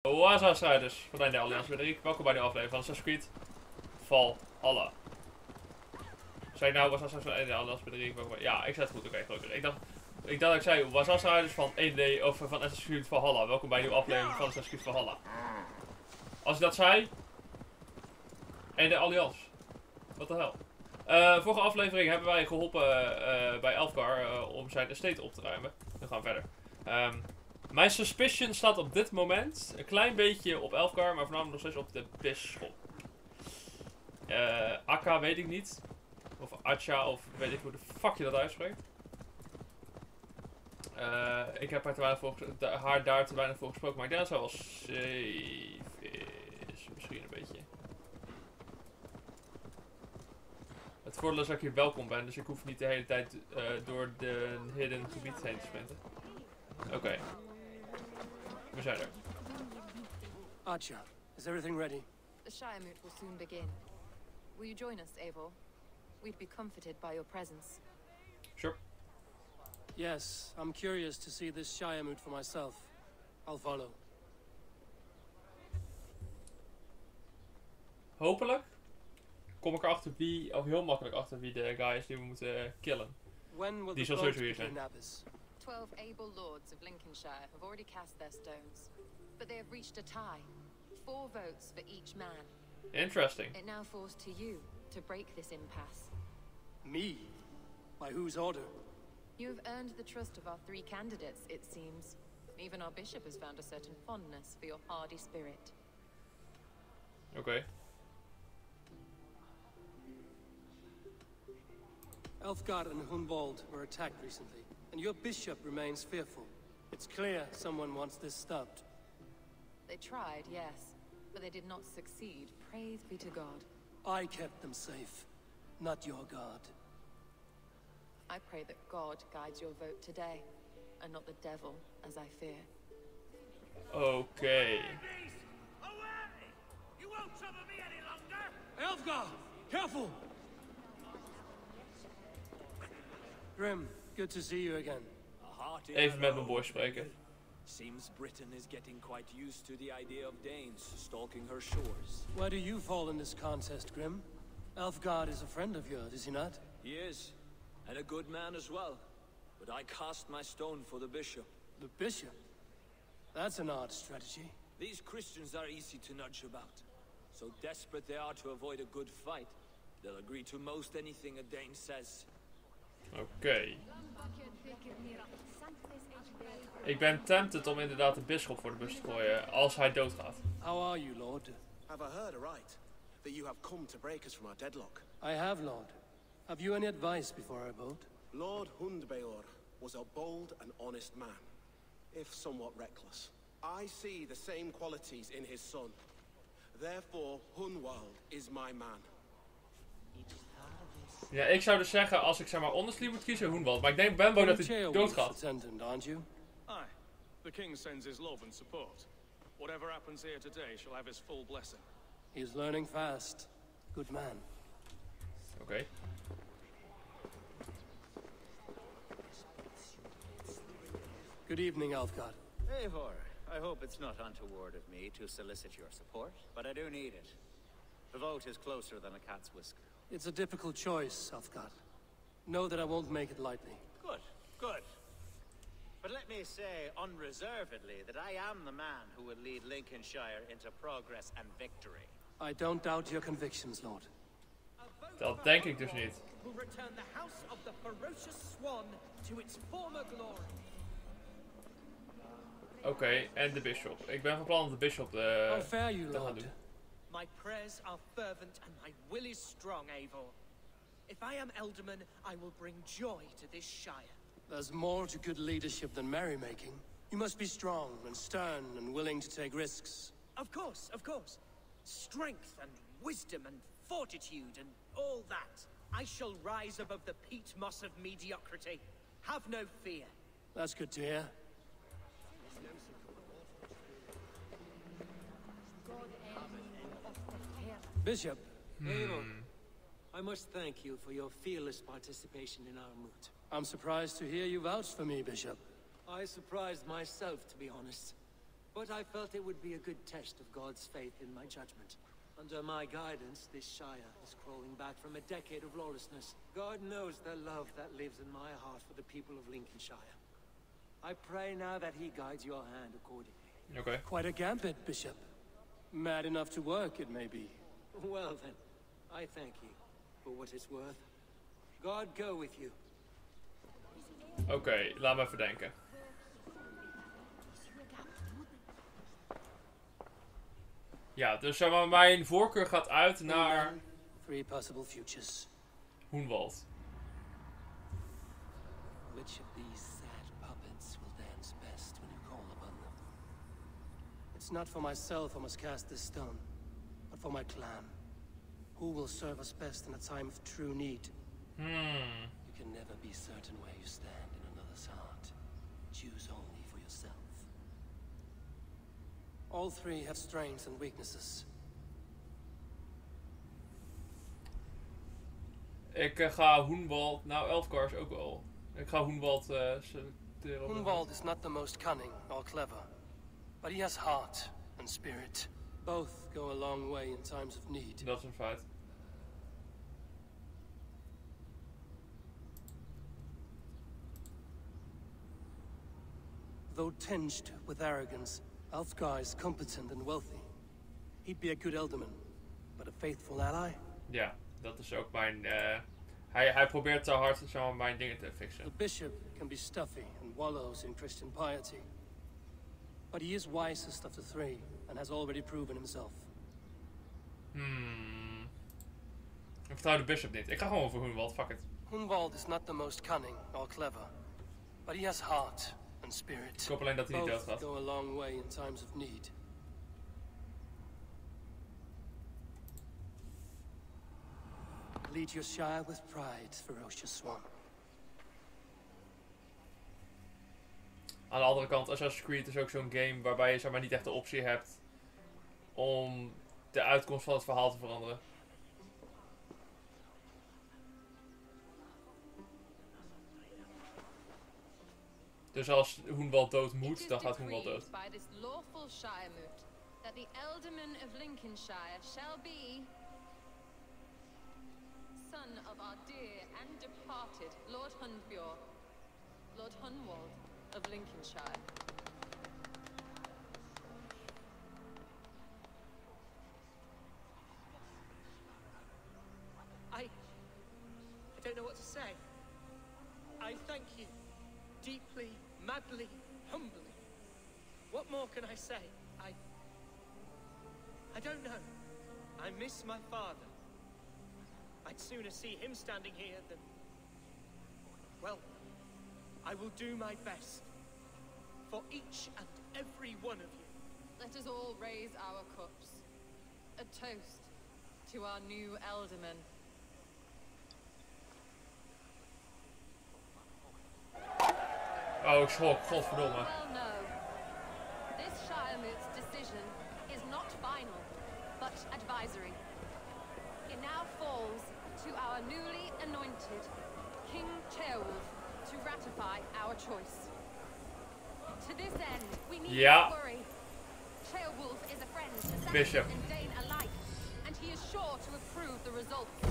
Waza strijders van de Alliantie Bedriek, welkom bij de aflevering van Assassin's Creed Valhalla. Zei ik nou Waza strijders van de Alliantie Bedriek? Ja, ik zei het goed, oké, gelukkig. Ik dacht dat ik zei Waza strijders van 1D of van Assassin's Creed Valhalla. Welkom bij een nieuwe aflevering van Assassin's Creed Valhalla. Als ik dat zei, en de Alliantie. Wat de hel. Vorige aflevering hebben wij geholpen bij Elkaar om zijn estate op te ruimen. We gaan verder. Mijn suspicion staat op dit moment een klein beetje op Elkaar, maar voornamelijk nog steeds op de bisschop. Akka weet ik niet. Of Acha, of weet ik hoe de fuck je dat uitspreekt. Ik heb haar daar te weinig voor gesproken, maar ik denk dat zij wel safe is. Misschien een beetje. Het voordeel is dat ik hier welkom ben, dus ik hoef niet de hele tijd door de hidden gebied heen te sprinten. Oké. We zijn er. Acha, is everything ready? The Shire moot will soon begin. Will you join us, Eivor? We'd be comforted by your presence. Sure. Yes, I'm curious to see this Shire moot for myself. I'll follow. Hopelijk kom ik erachter wie, of heel makkelijk achter wie de guy is die we moeten killen. Die zal sowieso hier zijn. 12 able lords of Lincolnscire have already cast their stones, but they have reached a tie. 4 votes for each man. Interesting. It now falls to you to break this impasse. Me? By whose order? You have earned the trust of our 3 candidates, it seems. Even our bishop has found a certain fondness for your hardy spirit. Okay. Elfgard and Hunwald were attacked recently, and your bishop remains fearful. It's clear someone wants this stopped. They tried, yes, but they did not succeed. Praise be to God. I kept them safe, not your God. I pray that God guides your vote today, and not the devil, as I fear. Okay. Away! You won't trouble me any longer! Elfgard! Careful! Grim, good to see you again. Even met mijn boy spreken. Seems Britain is getting quite used to the idea of Danes stalking her shores. Where do you fall in this contest, Grim? Elfgard is a friend of yours, is he not? He is, and a good man as well. But I cast my stone for the bishop. The bishop? That's an odd strategy. These Christians are easy to nudge about. So desperate they are to avoid a good fight, they'll agree to most anything a Dane says. Oké. Ik ben tempted om inderdaad de bisschop voor de bus te gooien als hij doodgaat. How are you, Lord? Have I heard aright that you have come to break us from our deadlock? I have, Lord. Have you any advice before our vote? Lord Hundbeor was a bold and honest man, if somewhat reckless. I see the same qualities in his son. Therefore, Hunwald is my man. Ja, ik zou dus zeggen, als ik zeg maar ondersleep moet kiezen, Hunwald. Maar ik denk ben bang dat hij doodgaat. Aren't you? Aye. The king sends his love and support. Whatever happens here today shall have his full blessing. He is learning fast. Good man. Oké. Good evening, Elfgard. Eivor, I hope it's not untoward of me to solicit your support, but I do need it. The vote is closer than a cat's whisker. It's a difficult choice, Elfgard. Know that I won't make it lightly. Good, good. But let me say unreservedly that I am the man who will lead Lincolnshire into progress and victory. I don't doubt your convictions, Lord. Dat denk ik dus niet. Will return the house of the ferocious swan to its former glory. Oké, en de bisschop. Ik ben van plan om de bisschop te gaan doen. My prayers are fervent and my will is strong, Eivor. If I am Elderman, I will bring joy to this shire. There's more to good leadership than merrymaking. You must be strong and stern and willing to take risks. Of course, of course. Strength and wisdom and fortitude and all that. I shall rise above the peat moss of mediocrity. Have no fear. That's good to hear. Bishop. Eivor, I must thank you for your fearless participation in our moot. I'm surprised to hear you vouch for me, Bishop. I surprised myself, to be honest. But I felt it would be a good test of God's faith in my judgment. Under my guidance, this Shire is crawling back from a decade of lawlessness. God knows the love that lives in my heart for the people of Lincolnshire. I pray now that he guides your hand accordingly. Okay. Quite a gambit, Bishop. Mad enough to work, it may be. Well then, I thank you for what it's worth. God go with you. Oké, laat me even denken. Ja, dus zeg maar, mijn voorkeur gaat uit naar 3 possible futures. Hoenwald. Which of these sad puppets will dance best when you call upon them? It's not for myself I must cast this stone, but for my clan. Who will serve us best in a time of true need? You can never be certain where you stand in another's heart. Choose only for yourself. All 3 have strengths and weaknesses. Ik ga Hoenwald... Nou, elkaar is ook wel. Ik ga Hoenwald selecteren. Hoenwald is not the most cunning or clever, but he has heart and spirit. Both go a long way in times of need. Dat is een feit. Though tinged with arrogance, Alfgar is competent and wealthy. He'd be a good alderman, but a faithful ally? Ja, dat is ook mijn... Hij probeert zo hard zo mijn dingen te fixen. The bishop can be stuffy and wallows in Christian piety. But he is wisest of the 3 and has already proven himself. Ik vertrouw de bishop niet. Ik ga gewoon voor Hoenwald, fuck it. Hoenwald is not the most cunning or clever, but he has heart and spirit. Ik hoop alleen dat hij niet Both doodgaat. go a long way in times of need. Lead your shire with pride, ferocious swan. Aan de andere kant, Assassin's Creed is ook zo'n game waarbij je zeg maar niet echt de optie hebt om de uitkomst van het verhaal te veranderen. Dus als Hoenwald dood moet, dan gaat Hoenwald dood. That the Alderman of Lincolnshire shall be son of our dear and departed Lord Hunbjorn, Lord Hunwald of Lincolnshire. I don't know what to say. I thank you. Deeply, madly, humbly. What more can I say? I don't know. I miss my father. I'd sooner see him standing here than... Well, I will do my best. For each and every one of you. Let us all raise our cups. A toast to our new alderman. Oh, ik schrok. Godverdomme. Well, no. This Shiremoot's decision is not final, but advisory. It now falls to our newly anointed King Ceolwulf to ratify our choice. To this end, we need not worry. Ceolwulf is a friend to Bishop and Dane alike, and he is sure to approve the results.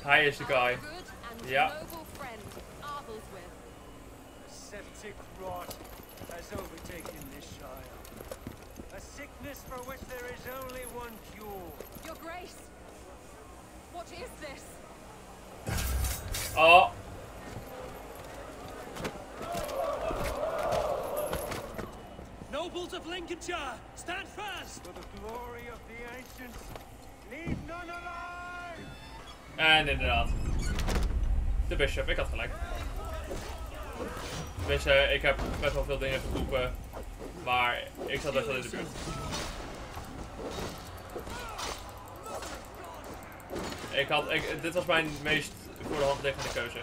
Hij is de guy. Good and noble friend, Arthelswith. Septic rot has overtaken this shire. A sickness for which there is only one cure. Your Grace, what is this? Oh. Nobles of Lincolnshire, stand fast! For the glory of the ancients, leave none alive! En inderdaad. De bishop, ik had gelijk. Tenminste, ik heb best wel veel dingen geroepen, maar ik zat best wel in de buurt. Dit was mijn meest voor de hand liggende keuze.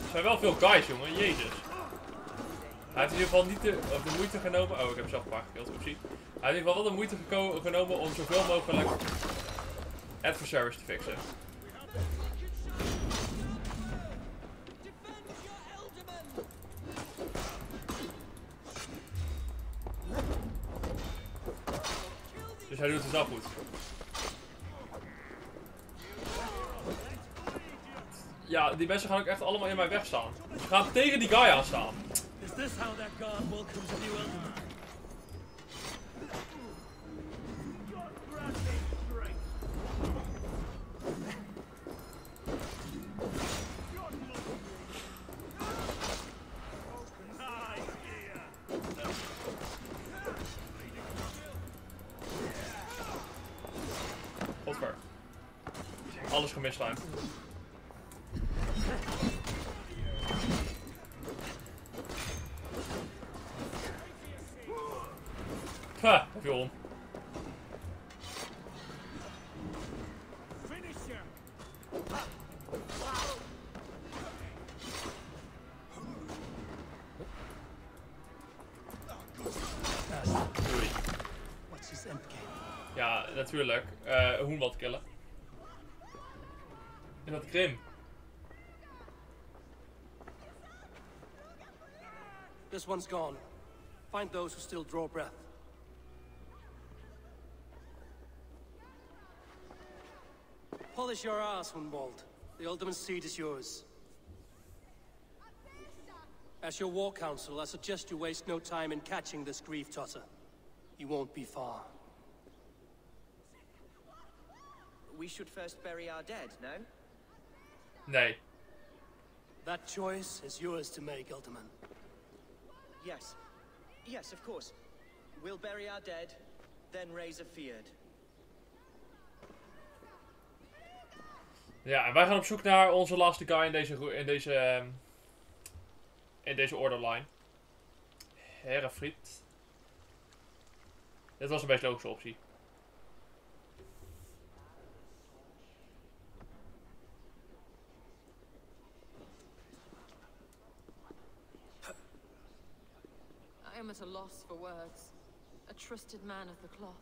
Er zijn wel veel guys, jongen, jezus. Hij heeft in ieder geval niet de moeite genomen. Oh, ik heb zelf een paar gekild, oepsie. Hij heeft in ieder geval wel de moeite genomen om zoveel mogelijk adversaries te fixen. Dus hij doet het wel goed. Ja, die mensen gaan ook echt allemaal in mijn weg staan. Ze gaan tegen die guy aan staan. Is this how that god welcomes a new elder? Godver. Alles gemist zijn. Ha, hij viel om. Ja, natuurlijk. Hoenwald killen. En dat Grim. This one's gone. Find those who still draw breath. Polish your ass, Hunwald. The Alderman's seat is yours. As your war council, I suggest you waste no time in catching this grief totter. He won't be far. We should first bury our dead, no? Nee. That choice is yours to make, Alderman. Yes. Yes, of course. We'll bury our dead, then raise a feared. Ja, en wij gaan op zoek naar onze laatste guy in deze orderline. Herefried. Dit was een best logische optie. I am at a loss for words. A trusted man of the cloth.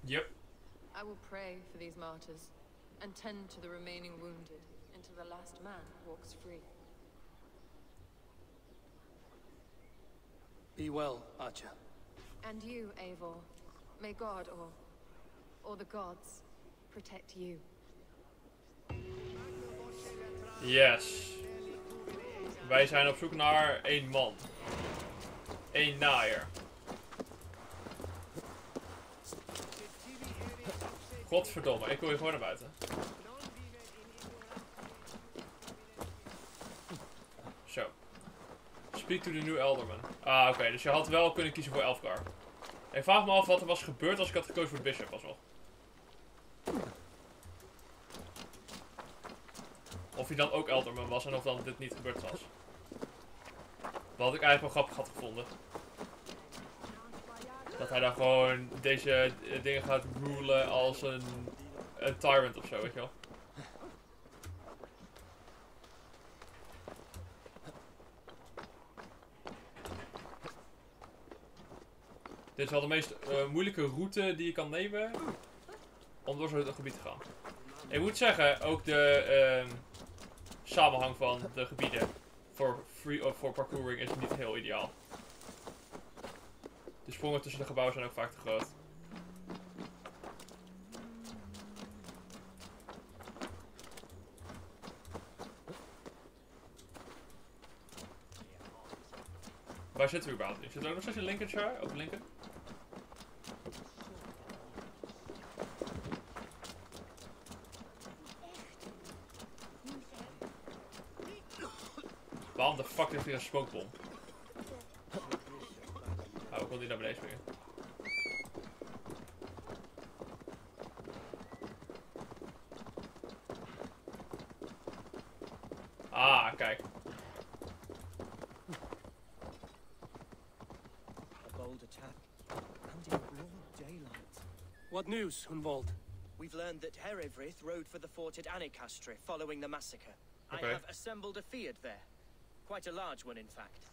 Yep. I will pray for these martyrs and tend to the remaining wounded until the last man walks free. Be well, Archer. And you, Eivor. May God or the gods protect you. Yes. Wij zijn op zoek naar één man. Eén naaier. Godverdomme, ik wil hier gewoon naar buiten. Zo. Speak to the new Alderman. Ah, oké, dus je had wel kunnen kiezen voor Elkaar. Ik vraag me af wat er was gebeurd als ik had gekozen voor de bishop alsnog. Of hij dan ook Alderman was en of dan dit niet gebeurd was. Wat ik eigenlijk wel grappig had gevonden. Dat hij dan gewoon deze dingen gaat rulen als een tyrant of zo, weet je wel. Dit is wel de meest moeilijke route die je kan nemen om door zo'n gebied te gaan. Ik moet zeggen, ook de samenhang van de gebieden voor parkouring is niet heel ideaal. De sprongen tussen de gebouwen zijn ook vaak te groot. Waar zitten we überhaupt in? Zitten we ook nog steeds in Lincolnscire? Of Lincoln? Waarom de fuck heeft hier een smokebom? Oh, ik wil die naar beneden springen. Ah, kijk. A bold attack, and in broad daylight. What news, Hunwald? We've learned that Herefrith rode for the fort at Annikastre following the massacre. I Okay. have assembled a feared there. Quite a large one, in fact.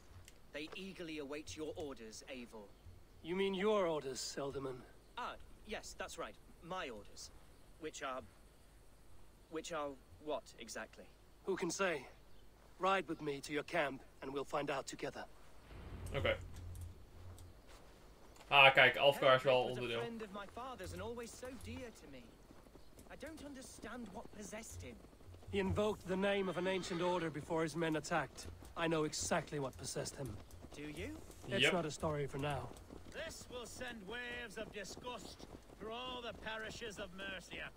They eagerly await your orders, Eivor. You mean your orders, Elderman? Ah, yes, that's right. My orders. Which are what, exactly? Who can say? Ride with me to your camp, and we'll find out together. Oké. Ah, kijk, Elkaar is wel was a onderdeel. friend of my father's and always so dear to me. I don't understand what possessed him. He invoked the name of an ancient order before his men attacked. I know exactly what possessed him. Do you? It's not a story for now. This will send waves of disgust through all the parishes of Mercia.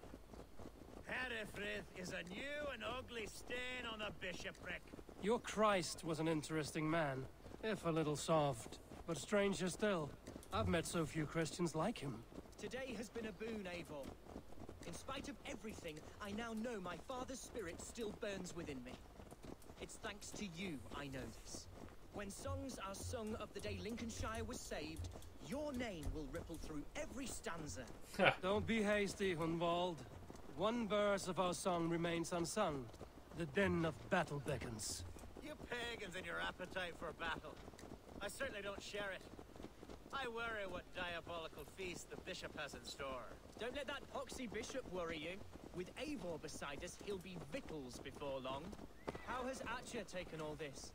Herefrith is a new and ugly stain on the bishopric. Your Christ was an interesting man, if a little soft. But stranger still, I've met so few Christians like him. Today has been a boon, Eivor. In spite of everything, I now know my father's spirit still burns within me. It's thanks to you I know this. When songs are sung of the day Lincolnshire was saved, your name will ripple through every stanza. Don't be hasty, Hunwald. One verse of our song remains unsung. The din of battle beckons. You pagans and your appetite for battle. I certainly don't share it. I worry what diabolical feast the bishop has in store. Don't let that poxy bishop worry you. With Eivor beside us, he'll be victuals before long. How has Atcha taken all this?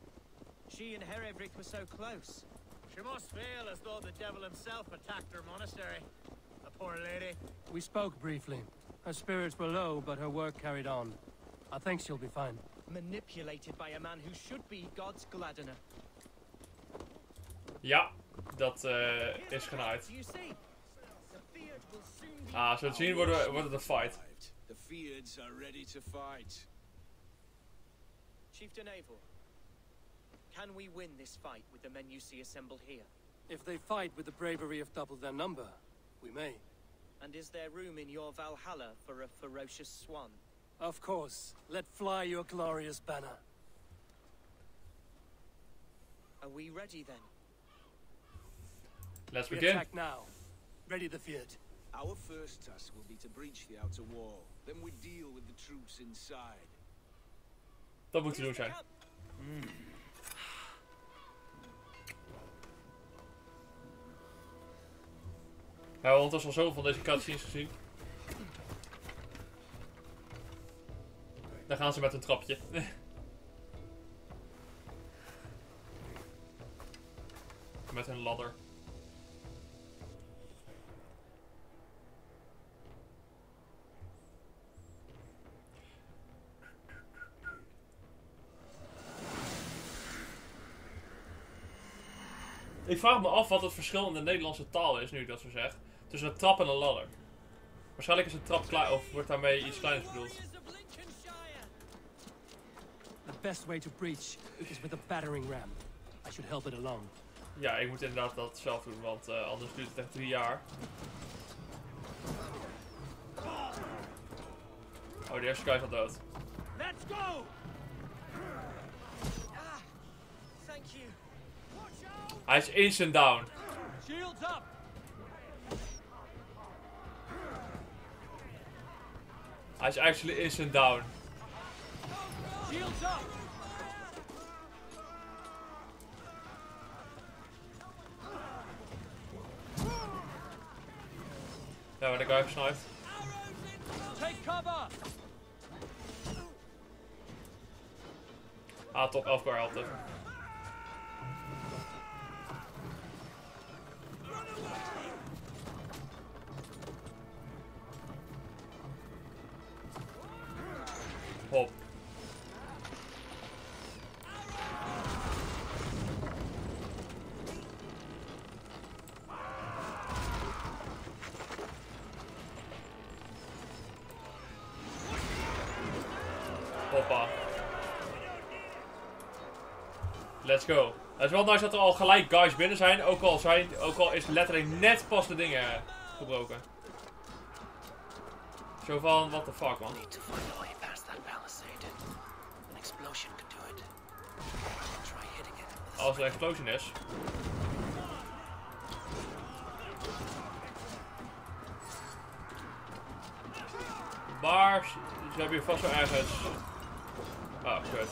She and Herevrik were so close. She must feel as though the devil himself attacked her monastery. The poor lady. We spoke briefly. Her spirits were low, but her work carried on. I think she'll be fine. Manipulated by a man who should be God's gladdener. Ja, dat is genaaid. Ah, zo te zien wordt het een fight. The Feards are ready to fight. Chieftain Eivor, can we win this fight with the men you see assembled here? If they fight with the bravery of double their number, we may. And is there room in your Valhalla for a ferocious swan? Of course. Let fly your glorious banner. Are we ready then? Let's We begin. attack now. Ready the field. Our first task will be to breach the outer wall. Then we deal with the troops inside. Dat moet te doen zijn. We hebben ondertussen al zoveel van deze cutscenes gezien. Daar gaan ze met een trapje. Met een ladder. Ik vraag me af wat het verschil in de Nederlandse taal is, nu ik dat zo zeg, tussen een trap en een ladder. Waarschijnlijk is een trap klein, of wordt daarmee iets kleins bedoeld. The best way to breach is with a battering ram. I should help it along. Ja, ik moet inderdaad dat zelf doen, want anders duurt het echt 3 jaar. Oh, de eerste guy is al dood. Let's go! Thank you. Hij is instant down. Shields up! Hij is actually instant down. Shields up! Ja, maar de guy versnijdt. Take cover! Ah, top, Elkaar helpt even. Hop. Hoppa. Let's go. Het is wel nice dat er al gelijk guys binnen zijn, ook al is letterlijk net pas de dingen gebroken. Zo van, what the fuck man. Als er een explosion is. Maar ze hebben hier vast wel ergens. Ah, kut.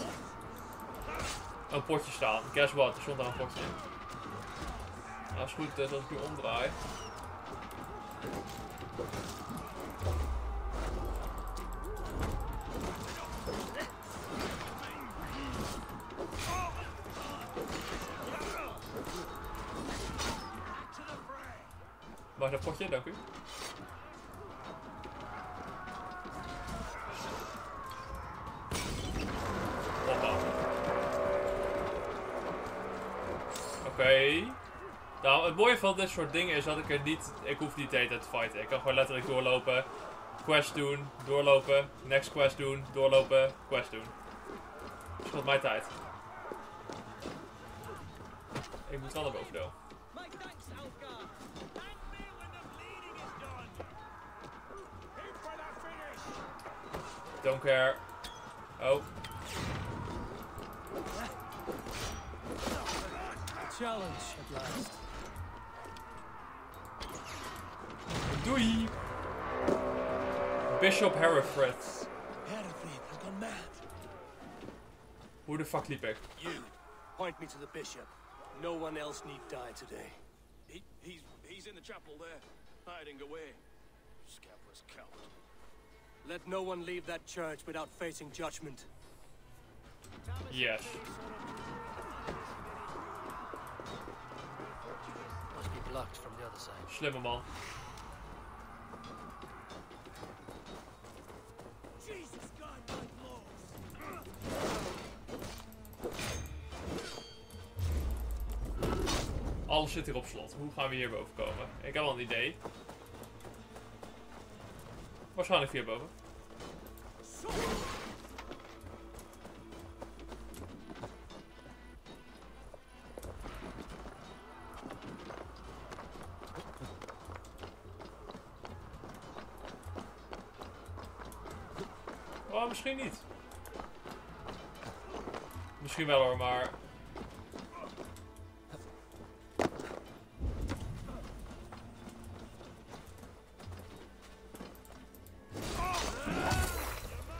een potje staan. Guess what? Er stond daar een potje in. Nou, is goed dus als ik nu omdraai. Waar is dat potje? Dank u. Oké. Nou, het mooie van dit soort dingen is dat ik er niet... Ik hoef niet de hele tijd te fighten. Ik kan gewoon letterlijk doorlopen. Quest doen, doorlopen. Next quest doen, doorlopen. Quest doen. Dat scheelt mij tijd. Ik moet wel naar boven doen. Don't care. Oh. Challenge at last. Doei! Bishop Hereford. Hereford has gone mad. Hoe de fuck liep ik? You, point me to the bishop. No one else need die today. He's in the chapel there, hiding away. Scabrous coward. Let no one leave that church without facing judgment. Yes. Must be blocked from the other side. Slimme man. Jesus God, my lords! Alles zit hier op slot. Hoe gaan we hier boven komen? Ik heb al een idee. Waarschijnlijk via boven. Oh, misschien niet. Misschien wel hoor, maar...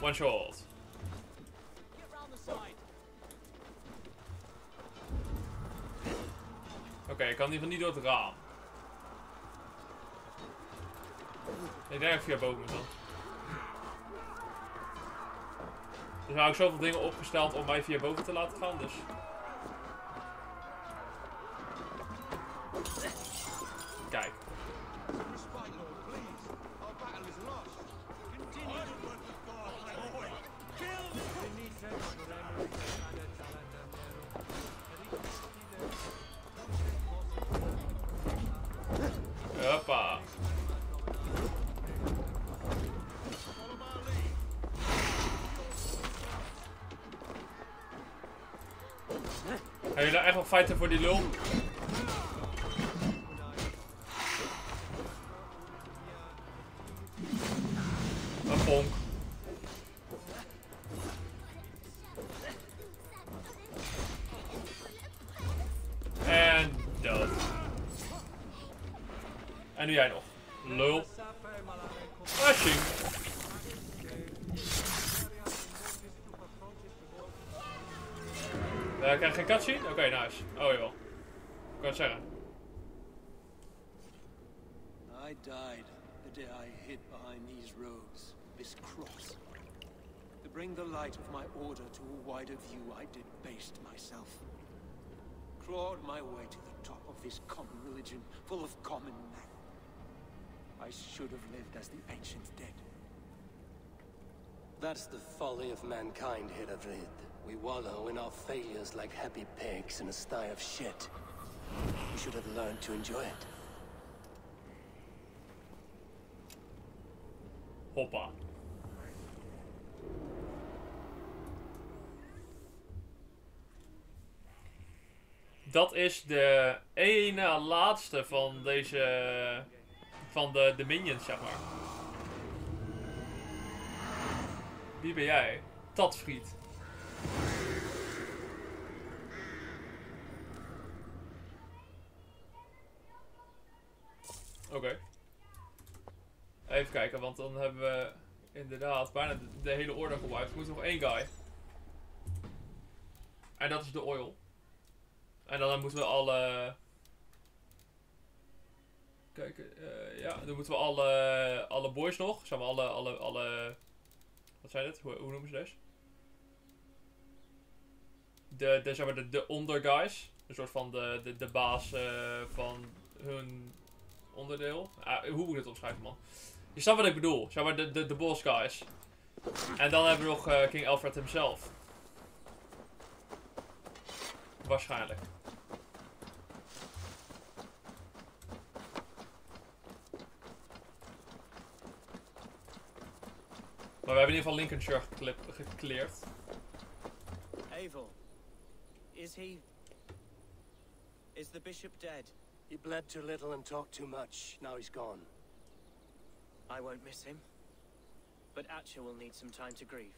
One shot. Oké, ik kan in ieder geval niet door het raam. Ik denk dat ik via boven moet dan. Er zijn ook zoveel dingen opgesteld om mij via boven te laten gaan, dus... Kijk. Hoppa. Gaan jullie nou echt wel fighten voor die lul? Een bonk. En dood. En nu jij nog. Lul. Flashing. Krijg je geen cutscene? Oké, nice. Oh jawel. Ik kan het zeggen. I died the day I hid behind these robes, this cross. To bring the light of my order to a wider view, I debased myself. Clawed my way to the top of this common religion, full of common men. I should have lived as the ancient dead. That's the folly of mankind, Hereford. We wallow in our failures like happy pigs in a sty of shit. We should have learned to enjoy it. Hoppa. Dat is de ene laatste van deze... van de minions, zeg maar. Wie ben jij? Tadfried. Oké. Even kijken, want dan hebben we inderdaad bijna de hele orde gewiped. Er moet nog één guy. En dat is de oil. En dan moeten we alle... Kijk, ja, dan moeten we alle boys nog. Zeg maar alle... Wat zijn het? Hoe noemen ze deze? Zeg maar de onderguys. Een soort van de baas van hun onderdeel. Hoe moet ik het omschrijven, man? Je snapt wat ik bedoel. Zeg maar de boss guys. En dan hebben we nog King Alfred himself. Waarschijnlijk. Maar we hebben in ieder geval Lincolnscire gecleared. Eivor, is the bishop dead? He bled too little and talked too much. Now he's gone. I won't miss him. But Atcha will need some time to grieve.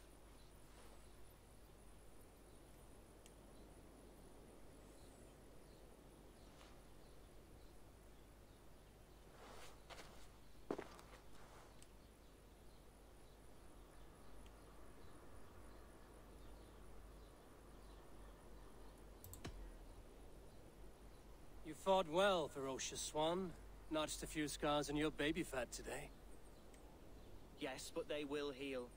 You fought well, ferocious swan. Notched a few scars on your baby fat today. Yes, but they will heal.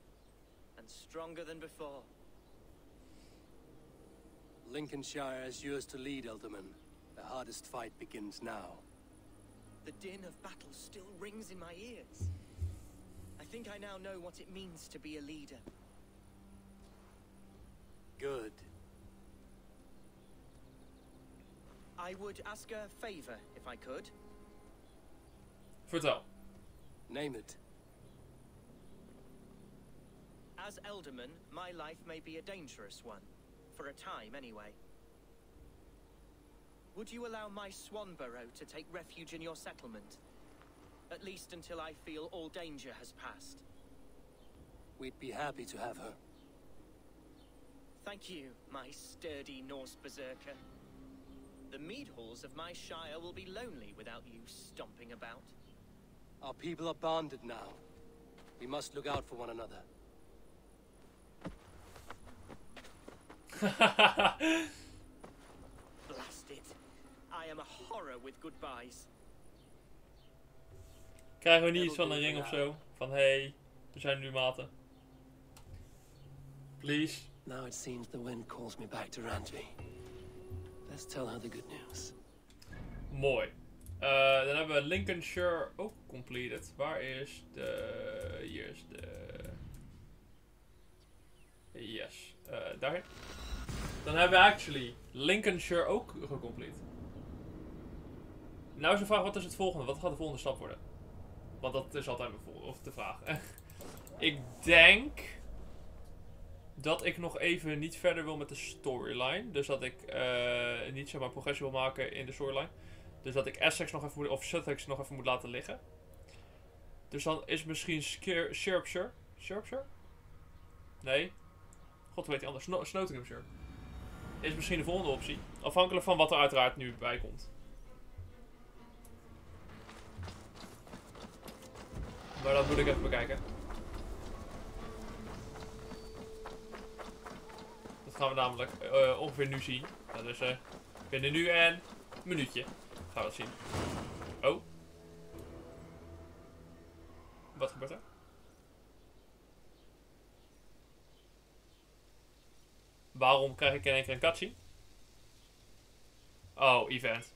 And stronger than before. Lincolnshire is yours to lead, Elderman. The hardest fight begins now. The din of battle still rings in my ears. I think I now know what it means to be a leader. Good. I would ask a favor, if I could. Vertel. Name it. As Elderman, my life may be a dangerous one. For a time, anyway. Would you allow my swan burrow to take refuge in your settlement? At least until I feel all danger has passed. We'd be happy to have her. Thank you, my sturdy Norse berserker. The mead halls of my shire will be lonely without you stomping about. Our people are bonded now. We must look out for one another. Blast it. I am a horror with goodbyes. Krijgen we niet iets van een ring of zo? Van hey, we zijn nu maten. Please. Now it seems the wind calls me back to Randvi. Let's tell her the good news. Mooi. Dan hebben we Lincolnshire ook completed. Waar is de... Hier is de... Yes. Daarheen. Dan hebben we actually Lincolnshire ook gecomplete. Nou is de vraag, wat is het volgende? Wat gaat de volgende stap worden? Want dat is altijd de vraag. Ik denk dat ik nog even niet verder wil met de storyline. Dus dat ik niet zeg maar progressie wil maken in de storyline. Dus dat ik Essex nog even moet, of Sussex nog even moet laten liggen. Dus dan is misschien Shropshire. Shropshire? Nee. God weet die anders. Nottinghamshire. Is misschien de volgende optie. Afhankelijk van wat er uiteraard nu bij komt. Maar dat moet ik even bekijken. Dat gaan we namelijk ongeveer nu zien. Nou, dus binnen nu en een minuutje gaan we dat zien. Oh. Wat gebeurt er? Waarom krijg ik in één keer een cutscene? Oh, event.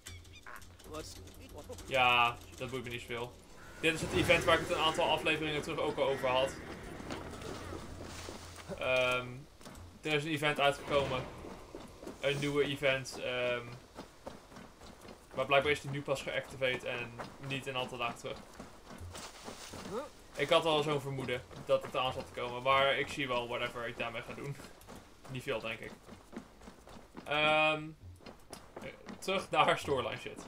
Ja, dat boeit me niet zoveel. Dit is het event waar ik het een aantal afleveringen terug ook al over had. Er is een event uitgekomen. Een nieuwe event. Maar blijkbaar is die nu pas geactiveerd en niet een aantal dagen terug. Ik had al zo'n vermoeden dat het aan zat te komen. Maar ik zie wel whatever ik daarmee ga doen. Niet veel, denk ik. Terug naar storyline shit.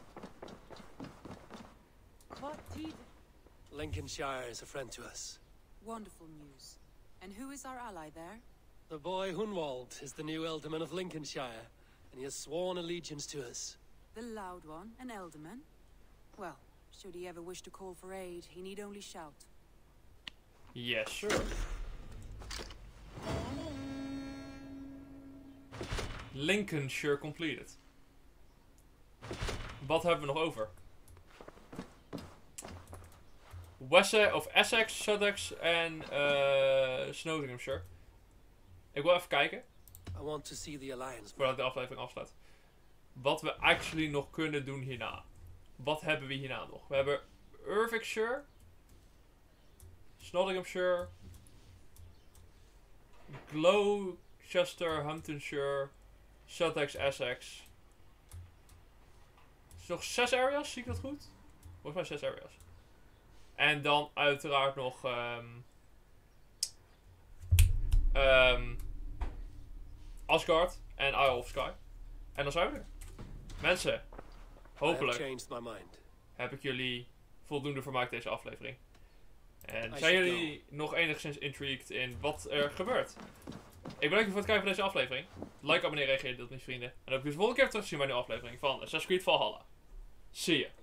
Lincolnshire is a friend to us. Wonderful news. And who is our ally there? The boy Hunwald is the new Elderman of Lincolnshire, and he has sworn allegiance to us. The loud one, an Elderman? Well, should he ever wish to call for aid, he need only shout. Yes, sir. Lincolnscire completed. Wat hebben we nog over? Essex, Sussex en Nottinghamshire. Ik wil even kijken. I want to see the alliance. Voordat ik de aflevering afsluit. Wat we actually nog kunnen doen hierna. Wat hebben we hierna nog? We hebben Irvikshire. Nottinghamshire. Gloucester, Hamptonshire. Sussex, Essex. Is nog 6 areas? Zie ik dat goed? Volgens mij 6 areas. En dan uiteraard nog Asgard en Isle of Skye. En dan zijn we er. Mensen, hopelijk heb ik jullie voldoende vermaakt deze aflevering. En zijn jullie nog enigszins intrigued in wat er gebeurt? Ik bedank je voor het kijken van deze aflevering. Like, abonneer, reageer, deel het met je vrienden. En dan hoop ik dus de volgende keer terug te zien bij een nieuwe aflevering van Assassin's Creed Valhalla. Zie je.